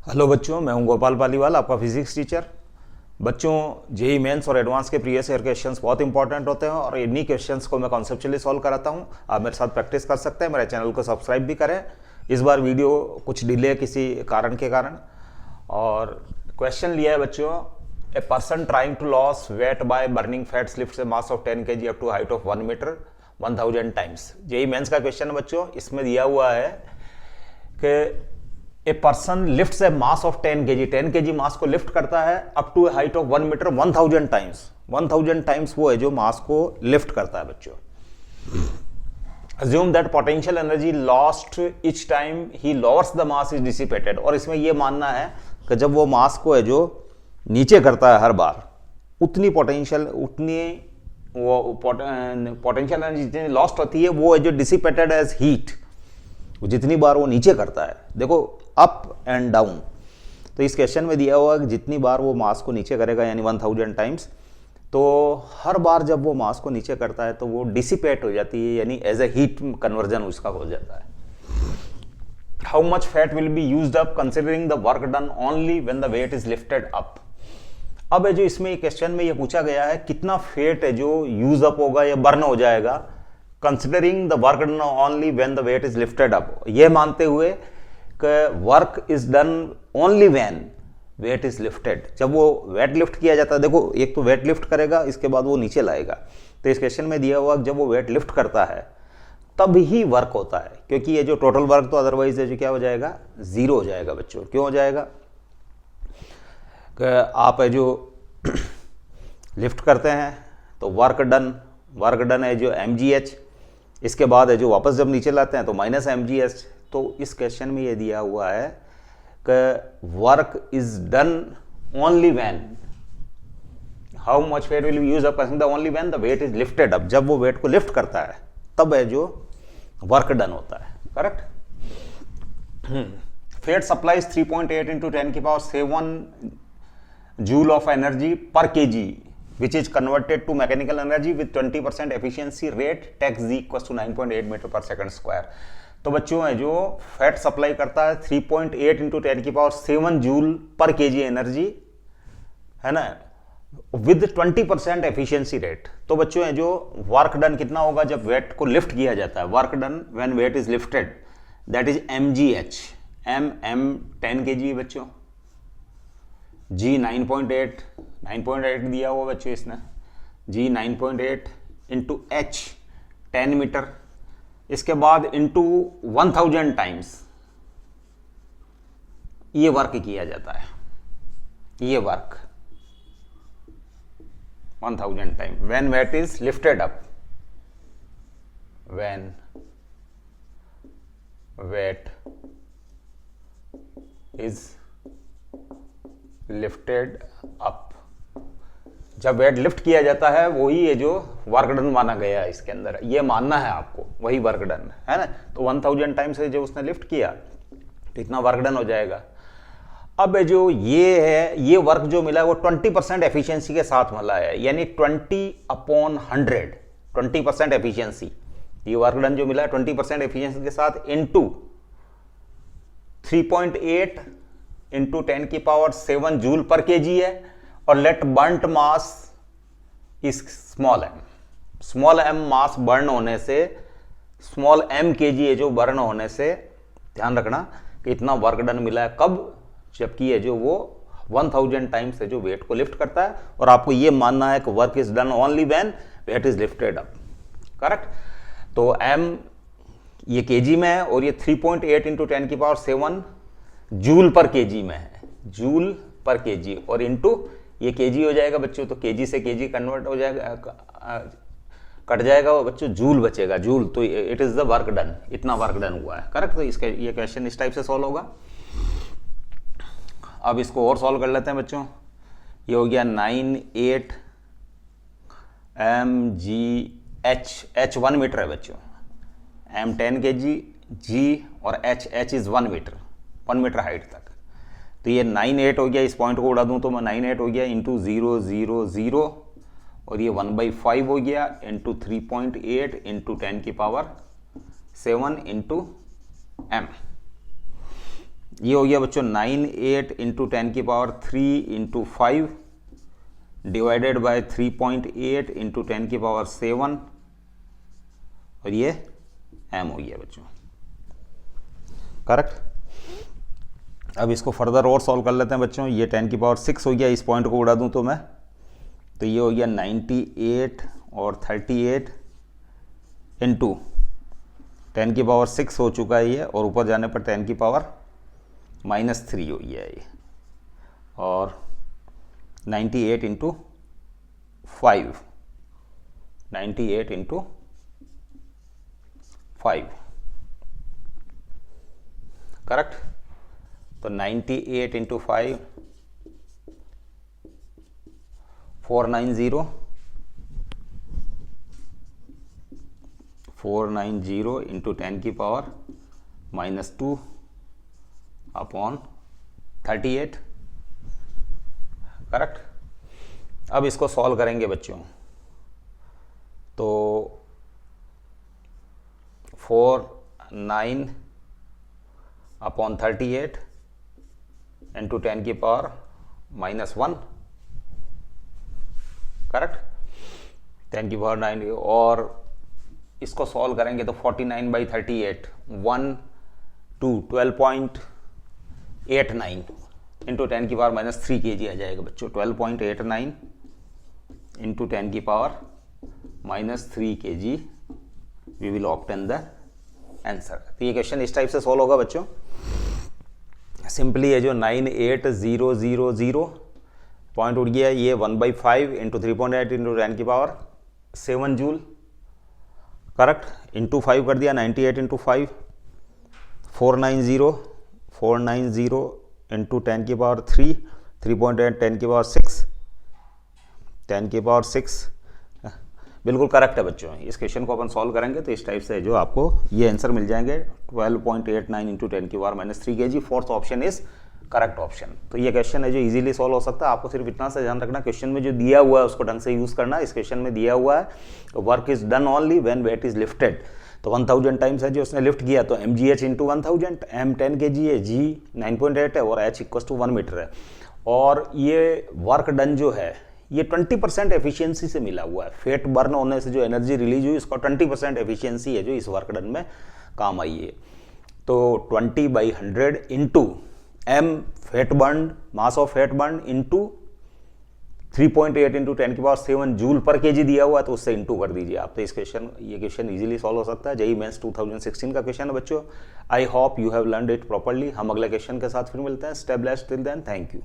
Hello बच्चों, मैं हूं गोपाल पालीवाल, आपका फिजिक्स टीचर। बच्चों, जेई मेंस और एडवांस के प्रीवियस ईयर क्वेश्चंस बहुत इंपॉर्टेंट होते हैं और इन्हीं क्वेश्चंस को मैं कॉन्सेप्चुअली सॉल्व कराता हूं। आप मेरे साथ प्रैक्टिस कर सकते हैं, मेरे चैनल को सब्सक्राइब भी करें। इस बार वीडियो कुछ डिले किसी कारण के कारण। और क्वेश्चन लिया है बच्चों, a person trying to loss weight by burning fats lifts a mass of 10 kg up to height of 1 metre 1000 times. JEE Mains का क्वेश्चन है बच्चों। इसमें दिया हुआ है कि a person lifts a mass of 10 kg, 10 kg mass को lift करता है up to height of 1 metre 1000 times. 1000 times वो है जो मास को लिफ्ट करता है बच्चों। Assume that potential energy lost each time he lowers the mass is dissipated। और इसमें यह मानना है कि जब वो मास को है जो नीचे करता है हर बार, उतनी पोटेंशियल एनर्जी जितनी लॉस्ट होती है वो है जो डिसिपेटेड एज हीट, जितनी बार वो नीचे करता है। देखो, अप एंड डाउन। तो इस क्वेश्चन में दिया हुआ कि जितनी बार वो मास को नीचे करेगा यानी 1000 टाइम्स, तो हर बार जब वो मास को नीचे करता है तो वो डिसिपेट हो जाती है, यानी एज ए हीट कन्वर्जन उसका हो जाता है। How much fat will be used up considering the work done only when the weight is lifted up. अब है जो इसमें क्वेश्चन में ये पूछा गया है कितना फैट है जो यूज अप होगा या बर्न हो जाएगा considering the work done only when the weight is lifted up. ये मानते हुए कि work is done only when weight is lifted, जब वो वेट लिफ्ट किया जाता है। देखो, एक तो वेट लिफ्ट करेगा, इसके बाद वो नीचे लाएगा। तो इस क्वेश्चन में दिया हुआ जब वो वेट लिफ्ट करता है तब ही वर्क होता है, क्योंकि ये जो टोटल वर्क तो अदरवाइज है जो क्या हो जाएगा, जीरो हो जाएगा बच्चों। क्यों हो जाएगा कि आप है जो लिफ्ट करते हैं तो वर्क डन है जो mgh, इसके बाद है जो वापस जब नीचे लाते हैं तो माइनस mgh। तो इस क्वेश्चन में ये दिया हुआ है कि work is done only when, how much weight will be used up considering the only when the weight is lifted up. जब वो वेट को लिफ्ट करता है तब है जो वर्क डन होता है। करेक्ट। फैट सप्लाइज 3.8 into 10 की पावर 7 जूल ऑफ एनर्जी पर KG which is converted to mechanical energy with 20% efficiency rate, tax z equals to 9.8 metre पर सेकंड स्क्वायर। तो बच्चों है जो फैट सप्लाई करता है 3.8 into 10 की पावर 7 जूल पर केजी एनर्जी, है ना, विद 20% एफिशिएंसी रेट। तो बच्चों है जो वर्क डन कितना होगा जब वेट को लिफ्ट किया जाता है, work done when weight is lifted, that is mgh। m 10 kg बच्चों, जी 9.8 दिया हुआ बच्चों इसने, जी 9.8 इंटू एच 10 मीटर, इसके बाद इंटू 1000 टाइम्स ये वर्क किया जाता है। ये work 1000 time when weight is lifted up, when weight is lifted up. जब वेट लिफ्ट किया जाता है वही है जो वर्क डन माना गया है इसके अंदर, ये मानना है आपको, वही वर्क डन है ना। तो 1000 टाइम से जो उसने लिफ्ट किया तो इतना वर्क डन हो जाएगा। अब जो ये है, ये वर्क जो मिला है वो 20% एफिशिएंसी के साथ मिला है, यानी 20/100, 20% एफिशिएंसी। ये वर्क डन जो मिला है 20% एफिशिएंसी के साथ इंटू 3.8 इंटू 10 की पावर 7 जूल पर केजी है, और let burnt mass is small M. Small M mass burn होने से, स्मॉल एम केजी है जो बर्न होने से, ध्यान रखना कि इतना वर्क डन मिला है कब, जबकि है जो वो 1000 टाइम्स है जो वेट को लिफ्ट करता है। और आपको ये मानना है कि work is done only when weight is lifted up. Correct. तो एम ये केजी में है और ये 3.8 इंटू 10 की पावर 7 जूल पर केजी में है, जूल पर केजी, और इंटू ये केजी हो जाएगा बच्चों, तो केजी से केजी कन्वर्ट हो जाएगा, कट जाएगा वो बच्चों, जूल बचेगा, जूल। तो it is the work done, इतना वर्क डन हुआ है। करेक्ट। तो इसका ये क्वेश्चन इस टाइप से सॉल्व होगा। अब इसको और सॉल्व कर लेते हैं बच्चों। ये हो गया 98 mgh, h 1 मीटर है बच्चों, m 10 kg, g और h is 1 metre, 1 metre height तक। तो ये 98 हो गया, इस पॉइंट को उड़ा दूं तो मैं 98 हो गया इंटू 0 0 0, और ये 1/5 हो गया इंटू 3.8 इंटू 10 की पावर 7 इंटू m। ये हो गया बच्चों 98 इंटू 10 की power 3 into 5 divided by 3.8 into 10 की पावर 7 और ये m हो गया बच्चों, करेक्ट। अब इसको फर्दर और सॉल्व कर लेते हैं बच्चों। ये 10 की पावर 6 हो गया, इस पॉइंट को उड़ा दूं तो मैं, तो ये हो गया 98 और 38 इंटू 10 की पावर 6 हो चुका है ये, और ऊपर जाने पर 10 की पावर -3 हो गया ये, और 98 इंटू 5, 98 इंटू 5, करेक्ट। तो 98 इंटू 5 490 इंटू 10 की पावर -2 अपॉन 38, करेक्ट। अब इसको सॉल्व करेंगे बच्चों, तो 49 अपॉन 38 इंटू 10 की पावर -1, करेक्ट, 10 की पावर 9, और इसको सॉल्व करेंगे तो 49/38 1 to 12.89 इंटू 10 की पावर -3 kg आ जाएगा बच्चों। 12.89 इंटू 10 की power -3 kg we will obtain the answer. तो ये क्वेश्चन इस टाइप से सॉल्व होगा बच्चों। सिंपली ये जो 98000 पॉइंट उठ गया, ये 1/5 इंटू 3.8 इंटू 10 की पावर 7 जूल, करेक्ट, इंटू 5 कर दिया, 98 इंटू 5 490 इंटू 10 की पावर 3, 3.8 10 की पावर 6, 10 की पावर 6, बिल्कुल करेक्ट है बच्चों। इस क्वेश्चन को अपन सॉल्व करेंगे तो इस टाइप से जो आपको ये आंसर मिल जाएंगे 12.89 इंटू 10 की power -3 kg। Fourth option is correct option. तो ये क्वेश्चन है जो इजीली सॉल्व हो सकता है। आपको सिर्फ इतना से ध्यान रखना, क्वेश्चन में जो दिया हुआ है उसको ढंग से यूज करना। इस क्वेश्चन में दिया हुआ है work is done only when weight is lifted, तो 1000 टाइम्स है जो उसने लिफ्ट किया, तो mgh इंटू 1000, m 10 kg है, g 9.8 है और h = 1 मीटर है। और ये वर्क डन जो है ये 20% एफिशिएंसी से मिला हुआ है। फेट बर्न होने से जो एनर्जी रिलीज हुई उसका 20% एफिशिएंसी है जो इस वर्क डन में काम आई है। तो 20/100 into m fat burn, mass of fat burn, into 3.8 into 10 की पावर 7 जूल पर केजी दिया हुआ है, तो उससे इंटू कर दीजिए आप। तो इस क्वेश्चन, ये क्वेश्चन इजीली सॉल्व हो सकता है। जेईई मेंस 2016 का क्वेश्चन है बच्चों। I hope you have learned it properly. हम अगले क्वेश्चन के साथ फिर मिलते हैं। Stay blessed till then, thank you.